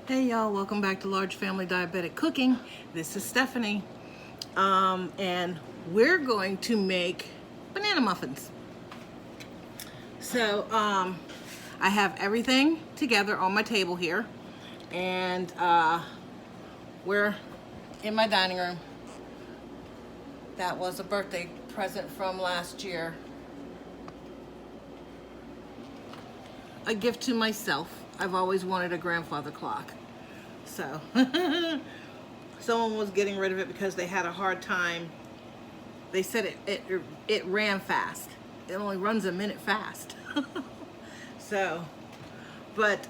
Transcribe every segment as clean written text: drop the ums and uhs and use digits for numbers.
Hey y'all, welcome back to Large Family Diabetic Cooking. This is Stephanie, and we're going to make banana muffins. So I have everything together on my table here, and we're in my dining room. That was a birthday present from last year. A gift to myself. I've always wanted a grandfather clock. So someone was getting rid of it because they had a hard time. They said it ran fast. It only runs a minute fast. So, but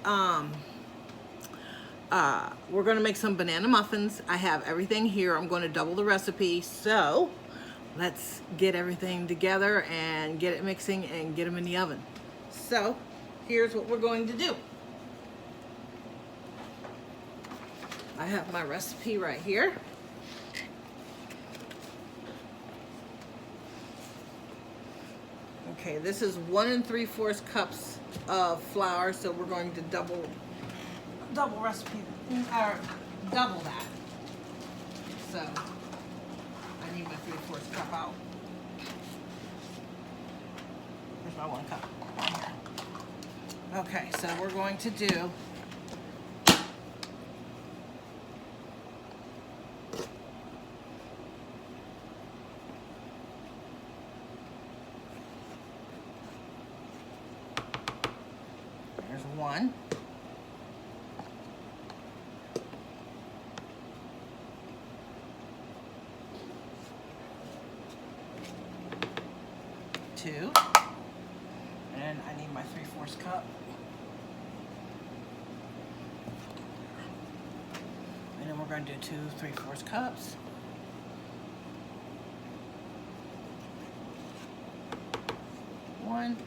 we're gonna make some banana muffins. I have everything here. I'm going to double the recipe. So let's get everything together and get it mixing and get them in the oven. So here's what we're going to do. I have my recipe right here. Okay, this is 1 3/4 cups of flour, so we're going to double recipe, or double that. So I need my 3/4 cup out. Here's my 1 cup. Okay, so we're going to do there's 1. Two. And I need my 3/4 cup. And then we're going to do 2 3/4 cups. One.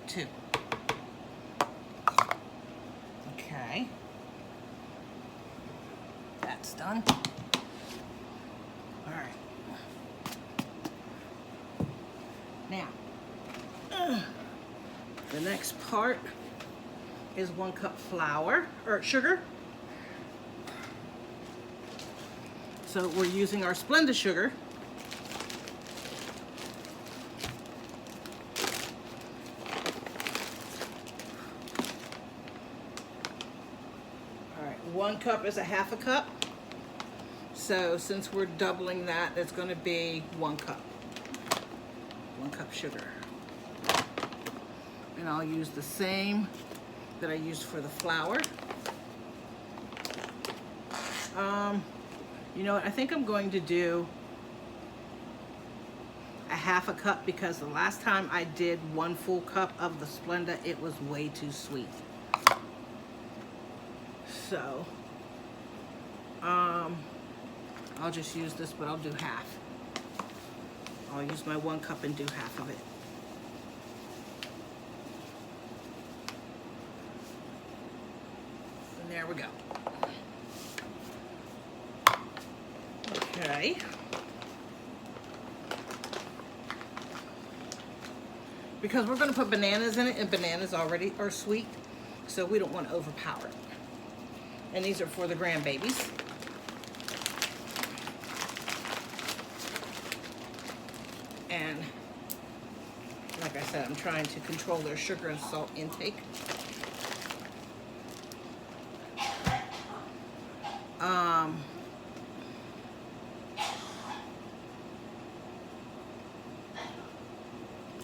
2. Okay. That's done. All right. Now, the next part is 1 cup flour, or sugar. So we're using our Splenda sugar. All right, 1 cup is a 1/2 cup. So since we're doubling that, it's going to be 1 cup. 1 cup sugar. And I'll use the same that I used for the flour. You know what, I think I'm going to do a 1/2 cup because the last time I did 1 full cup of the Splenda, it was way too sweet. So, I'll just use this, but I'll do half. I'll use my 1 cup and do half of it. And there we go. Okay. Because we're going to put bananas in it, and bananas already are sweet, so we don't want to overpower it. And these are for the grandbabies. And like I said, I'm trying to control their sugar and salt intake.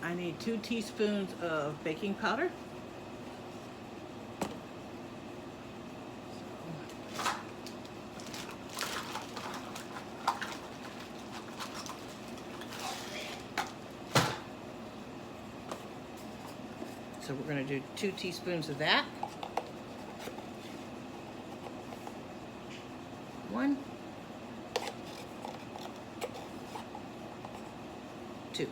I need 2 teaspoons of baking powder. So we're going to do 2 teaspoons of that. 1, 2.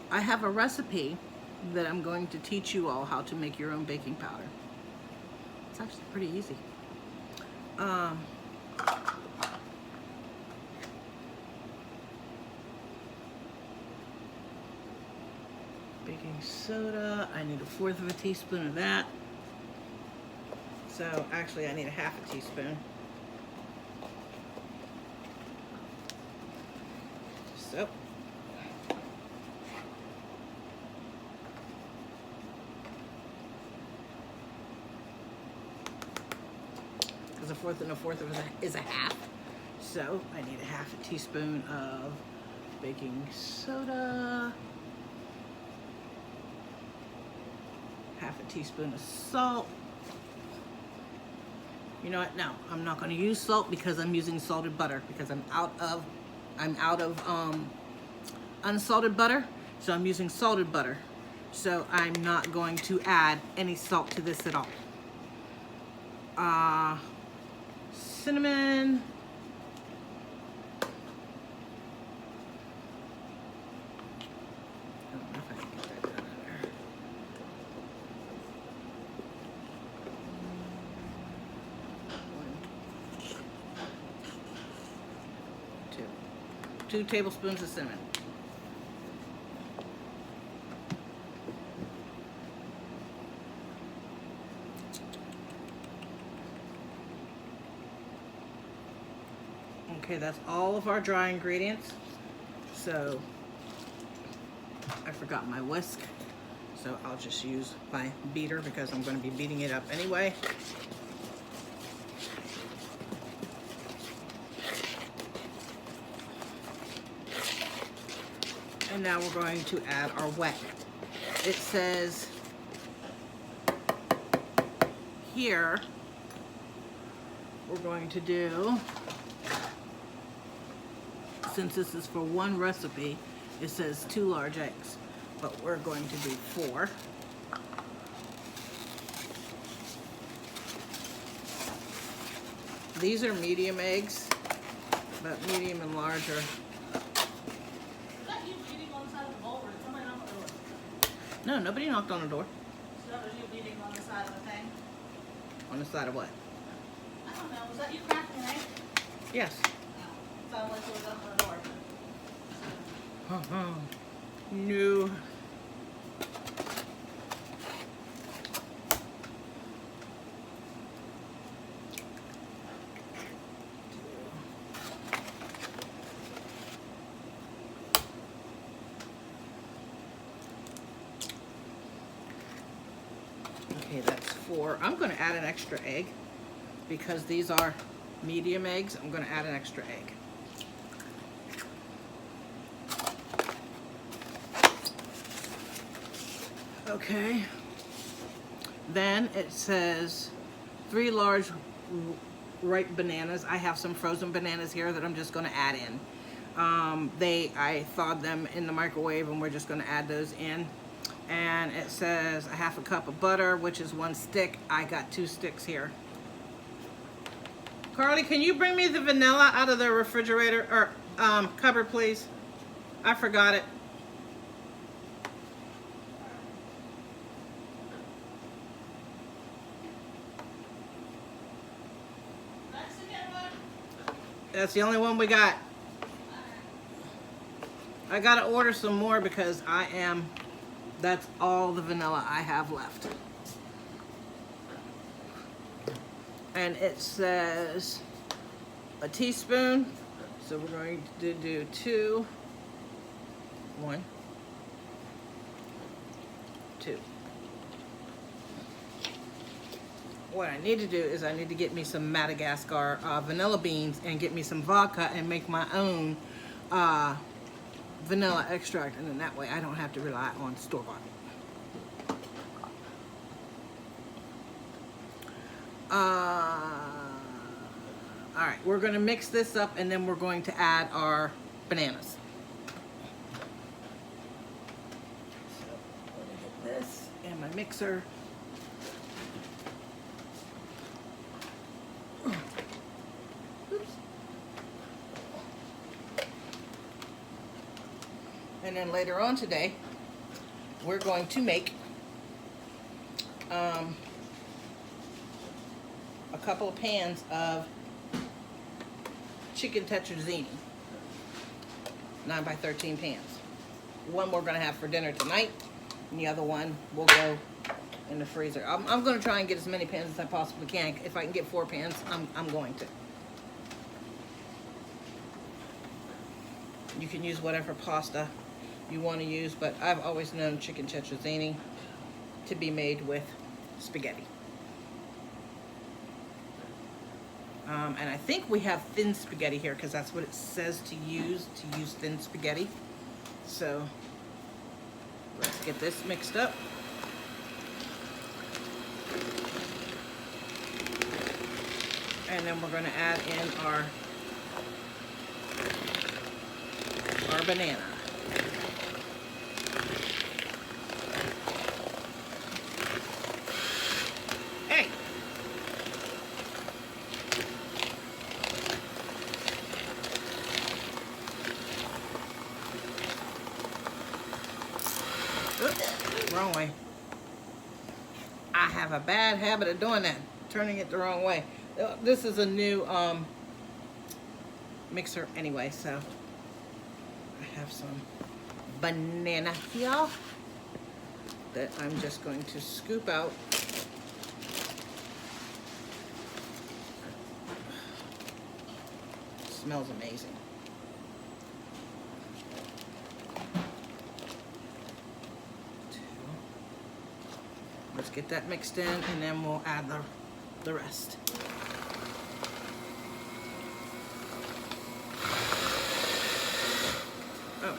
I have a recipe that I'm going to teach you all how to make your own baking powder. It's actually pretty easy. Baking soda, I need 1/4 teaspoon of that. So actually I need 1/2 teaspoon. So because 1/4 and 1/4 is a 1/2. So I need 1/2 teaspoon of baking soda, 1/2 teaspoon of salt. You know what? No, I'm not going to use salt because I'm using salted butter because I'm out of unsalted butter, so I'm using salted butter. So I'm not going to add any salt to this at all. Cinnamon. I don't know if I can get that down there. 2 tablespoons of cinnamon. Okay, that's all of our dry ingredients. So I forgot my whisk, so I'll just use my beater because I'm going to be beating it up anyway. And now we're going to add our wet. It says here we're going to do, since this is for one recipe, it says 2 large eggs, but we're going to do 4. These are medium eggs, but medium and large are. No, nobody knocked on the door. So that was you beating on the side of the thing? On the side of what? I don't know. Was that you cracking an egg? Yes. No. Sounded like you was on the door. No. Okay, that's 4. I'm going to add an extra egg because these are medium eggs. I'm going to add an extra egg. Okay. Then it says 3 large ripe bananas. I have some frozen bananas here that I'm just going to add in. I thawed them in the microwave and we're just going to add those in. And it says 1/2 cup of butter, which is 1 stick. I got 2 sticks here. Carly, can you bring me the vanilla out of the refrigerator or cupboard, please? I forgot it. That's the only one we got. I gotta order some more because that's all the vanilla I have left. And it says a teaspoon, so we're going to do 2, 1, 2. What I need to do is I need to get me some Madagascar vanilla beans and get me some vodka and make my own vanilla extract, and then that way I don't have to rely on store-bought. All right, we're going to mix this up and then we're going to add our bananas. So let me get this and my mixer. Oops. And then later on today, we're going to make a couple of pans of chicken tetrazzini, 9 by 13 pans. One we're gonna have for dinner tonight, and the other one will go in the freezer. I'm gonna try and get as many pans as I possibly can. If I can get 4 pans, I'm going to. You can use whatever pasta you want to use, but I've always known chicken tetrazzini to be made with spaghetti. And I think we have thin spaghetti here because that's what it says to use thin spaghetti. So let's get this mixed up. And then we're going to add in our banana. Hey! Oops, wrong way. I have a bad habit of doing that, turning it the wrong way. This is a new mixer anyway, so I have some banana here that I'm just going to scoop out. It smells amazing. Let's get that mixed in, and then we'll add the rest. Oh,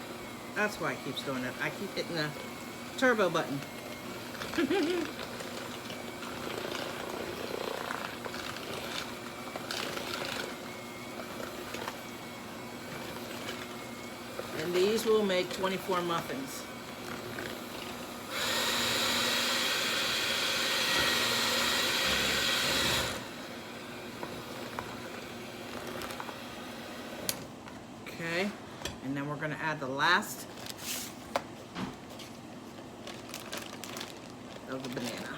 that's why it keeps doing it. I keep hitting the turbo button. And these will make 24 muffins. Okay, and then we're going to add the last of the banana.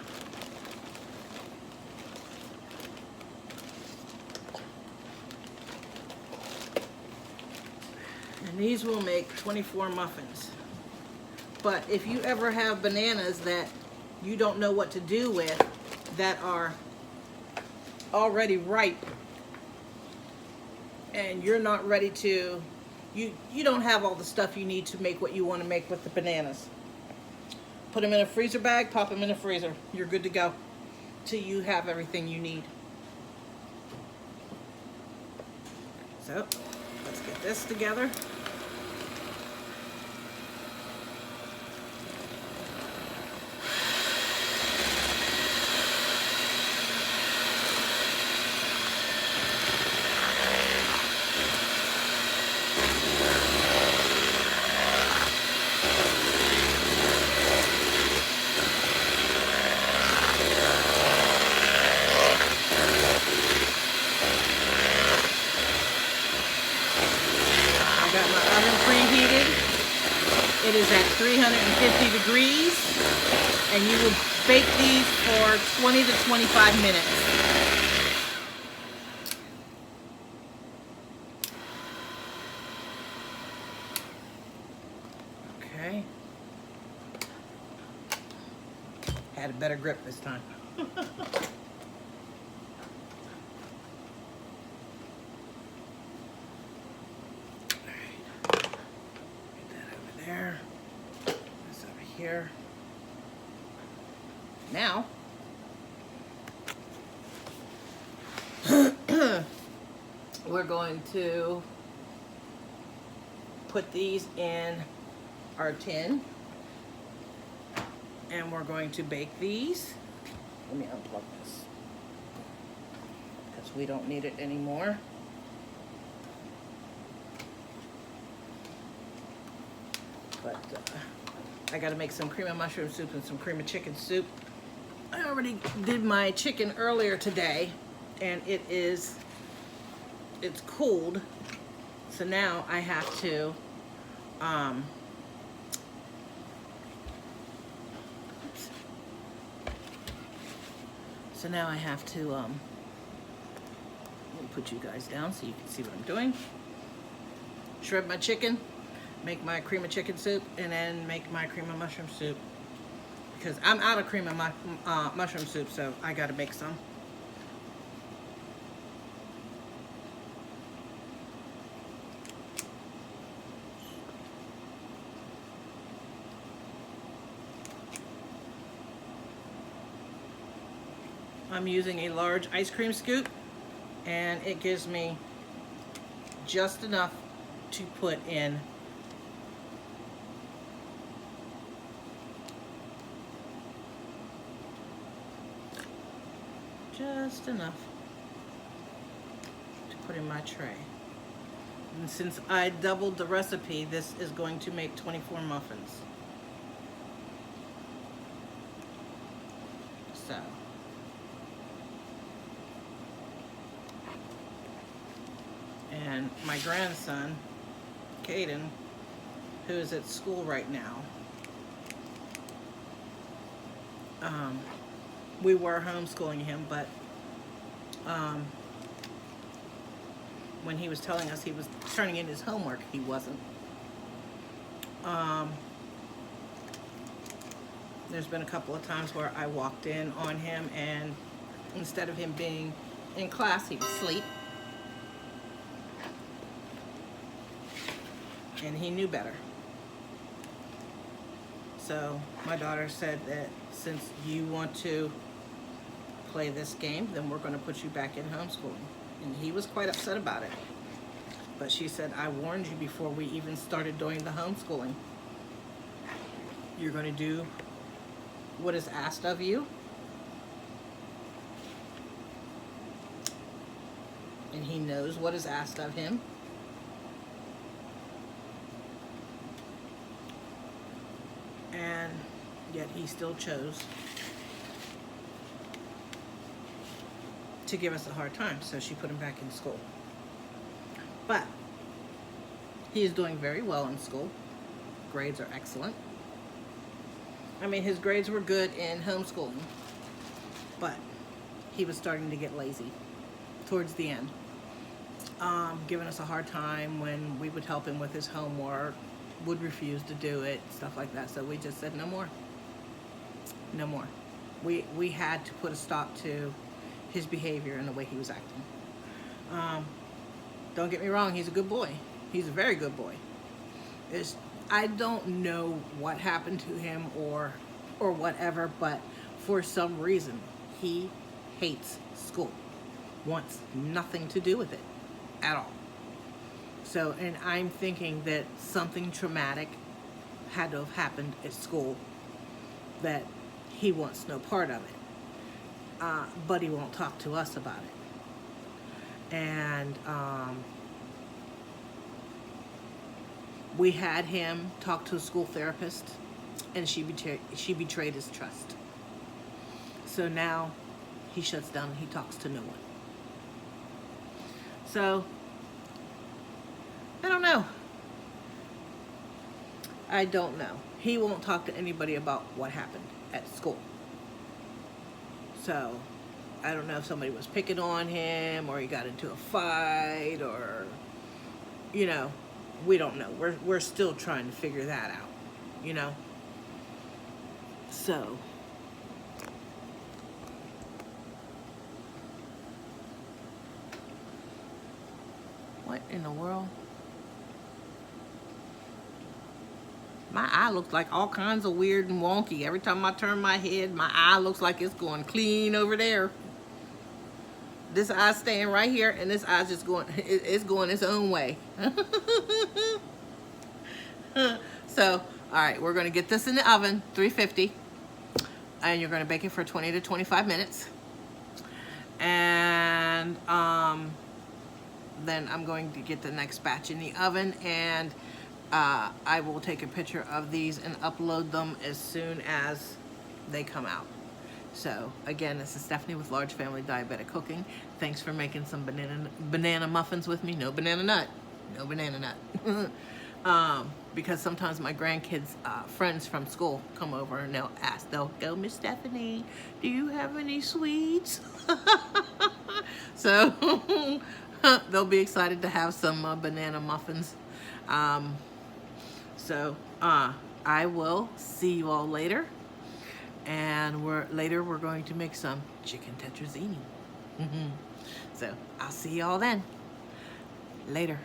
And these will make 24 muffins. But if you ever have bananas that you don't know what to do with, that are already ripe, and you're not ready to, you don't have all the stuff you need to make what you want to make with the bananas, put them in a freezer bag, pop them in the freezer. You're good to go till you have everything you need. So let's get this together. Got my oven preheated. It is at 350 degrees, and you will bake these for 20 to 25 minutes. Okay. Had a better grip this time. There, this over here. Now, we're going to put these in our tin, and we're going to bake these. Let me unplug this because we don't need it anymore. But I got to make some cream of mushroom soup and some cream of chicken soup. I already did my chicken earlier today, and it's cooled. So now I have to So now I have to let me put you guys down so you can see what I'm doing. Shred my chicken, make my cream of chicken soup, and then make my cream of mushroom soup. Because I'm out of cream of mushroom soup, so I gotta make some. I'm using a large ice cream scoop, and it gives me just enough to put in just enough to put in my tray. And since I doubled the recipe, this is going to make 24 muffins. So and my grandson, Caiden, who is at school right now, we were homeschooling him, but when he was telling us he was turning in his homework, he wasn't. There's been a couple of times where I walked in on him, and instead of him being in class, he was asleep. And he knew better. So my daughter said that since you want to play this game, then we're going to put you back in homeschooling. And he was quite upset about it. But she said, I warned you before we even started doing the homeschooling. You're going to do what is asked of you. And he knows what is asked of him. And yet he still chose to give us a hard time, so she put him back in school. But he is doing very well in school. Grades are excellent. I mean, his grades were good in homeschooling, but he was starting to get lazy towards the end, giving us a hard time when we would help him with his homework, would refuse to do it, stuff like that. So we just said no more. No more. We had to put a stop to his behavior and the way he was acting. Don't get me wrong, he's a good boy. He's a very good boy. I don't know what happened to him or whatever, but for some reason he hates school. Wants nothing to do with it at all. So, and I'm thinking that something traumatic had to have happened at school that he wants no part of it. But he won't talk to us about it. And we had him talk to a school therapist, and she betrayed his trust. So now he shuts down and he talks to no one. So I don't know. I don't know. He won't talk to anybody about what happened at school. So I don't know if somebody was picking on him or he got into a fight or, you know, we don't know. We're still trying to figure that out, you know. So what in the world? My eye looks like all kinds of weird and wonky. Every time I turn my head, my eye looks like it's going clean over there. This eye's staying right here, and this eye's just going, it's going its own way. So, all right, we're gonna get this in the oven, 350, and you're gonna bake it for 20 to 25 minutes. And then I'm going to get the next batch in the oven, and I will take a picture of these and upload them as soon as they come out. So again, this is Stephanie with Large Family Diabetic Cooking. Thanks for making some banana muffins with me. No banana nut. No banana nut. Because sometimes my grandkids, friends from school come over and they'll go, Miss Stephanie, do you have any sweets? So they'll be excited to have some banana muffins. So I will see you all later. And we're going to make some chicken tetrazzini. So I'll see you all then. Later.